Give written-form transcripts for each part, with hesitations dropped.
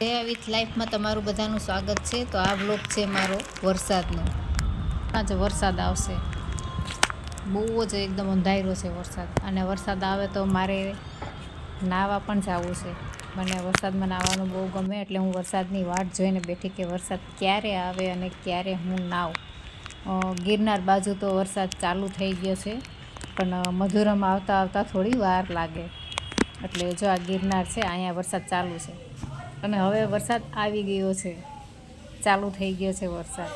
જયા with લાઈફમાં તમારું બધાનું સ્વાગત છે। તો આ બ્લોગ છે મારો વરસાદનો। આજે વરસાદ આવશે, બહુ જ એકદમ અંધારો છે વરસાદ, અને વરસાદ આવે તો મારે નાહવા પણ જવું છે। મને વરસાદમાં નાહવાનું બહુ ગમે, એટલે હું વરસાદની વાટ જોઈને બેઠી કે વરસાદ ક્યારે આવે અને ક્યારે હું નાહું। ગિરનાર બાજુ તો વરસાદ ચાલુ થઈ ગયો છે, પણ મધુરમ આવતા આવતા થોડી વાર લાગે। એટલે જો આ ગિરનાર છે, અહીંયા વરસાદ ચાલુ છે, અને હવે વરસાદ આવી ગયો છે, ચાલુ થઈ ગયો છે વરસાદ।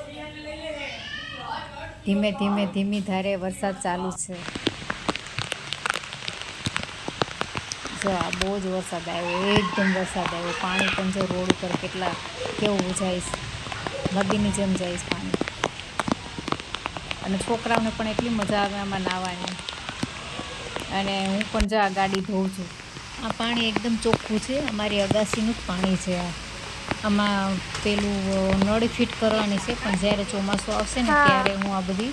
ધીમે ધીમે ધીમી ધારે વરસાદ ચાલુ છે। જો આ બહુ જ વરસાદ આવ્યો, એકદમ વરસાદ આવ્યો। પાણી પણ જો રોડ ઉપર કેવું જાય, નદીની જેમ જાય પાણી। અને છોકરાઓને પણ એટલી મજા આવે આમાં નાહવાની। અને હું પણ જો આ ગાડી ધોઉં છું, આ પાણી એકદમ ચોખ્ખું છે, અમારી અગાસીનું જ પાણી છે આ। આમાં પેલું નળી ફિટ કરવાની છે, પણ જ્યારે ચોમાસું આવશે ને ત્યારે હું આ બધી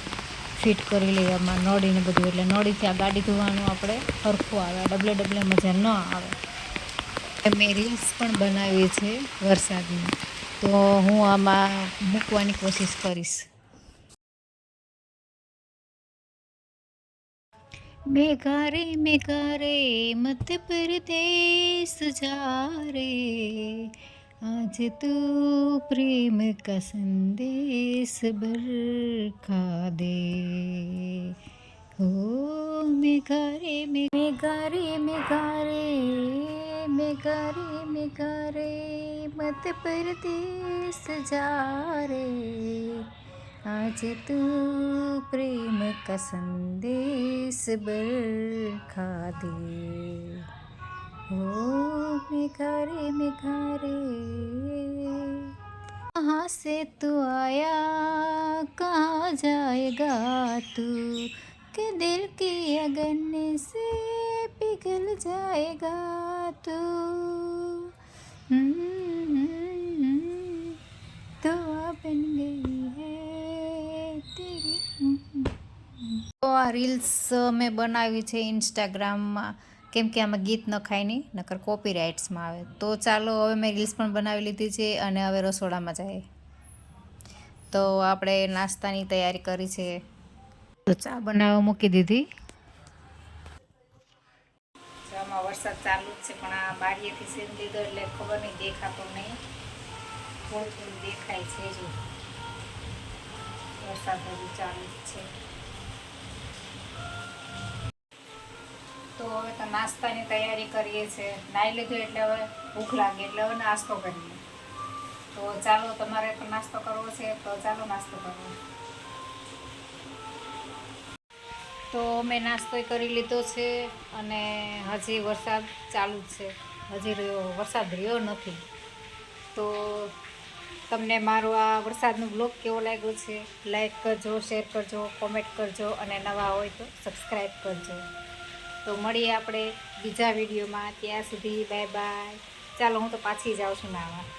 ફિટ કરી લઈએ, આમાં નળીને બધું, એટલે નળીથી આ ગાડી ધોવાનું આપણે સરખું આવે, ડબલે ડબલે મજા ન આવે। મેં રીલ્સ પણ બનાવી છે વરસાદની, તો હું આમાં મૂકવાની કોશિશ કરીશ। મેઘા રે મધ્ય प्रदेश जा रे, आज तू प्रेम का संदेश बरखा दे। हो मेघा रे मेघा रे मध्य प्रदेश जा रे, आज तू प्रेम का संदेश बरखा दे। हो मेघा रे कहाँ से तू आया कहाँ जाएगा तू, के दिल की अगन से पिघल जाएगा तू। तो बन गई है तेरी। તો આ રીલ્સ મેં બનાવી છે ઇન્સ્ટાગ્રામમાં, કેમ કે આમાં ગીત નખાય નહીં, નકર કોપીરાઇટ્સમાં આવે। તો ચાલો, હવે મેં રીલ્સ પણ બનાવી લીધી છે, અને હવે રસોડામાં જાય। તો આપણે નાસ્તાની તૈયારી કરી છે, તો ચા બનાવવા મૂકી દીધી। આમાં વરસાદ ચાલુ જ છે, પણ આ બારીએથી સીન લીધો એટલે ખબર નહીં, દેખાતો નહીં, થોડું થોડું દેખાય છે જ, વરસાદ હજી ચાલુ જ છે। તો હવે તો નાસ્તાની તૈયારી કરીએ છીએ, નાહી લીધું એટલે હવે ભૂખ લાગે, એટલે હવે નાસ્તો કરીએ। તો ચાલો, તમારે પણ નાસ્તો કરવો છે તો ચાલો નાસ્તો કરવો। તો મેં નાસ્તો કરી લીધો છે, અને હજી વરસાદ ચાલુ જ છે, હજી વરસાદ રહ્યો નથી। તો તમને મારો આ વરસાદનું બ્લોગ કેવો લાગ્યો છે, લાઈક કરજો, શેર કરજો, કોમેન્ટ કરજો, અને નવા હોય તો સબસ્ક્રાઈબ કરજો। તો મળીએ આપણે બીજા વિડીયોમાં, ત્યાં સુધી બાય બાય। ચાલો, હું તો પાછી જાઉં છું નાહવા।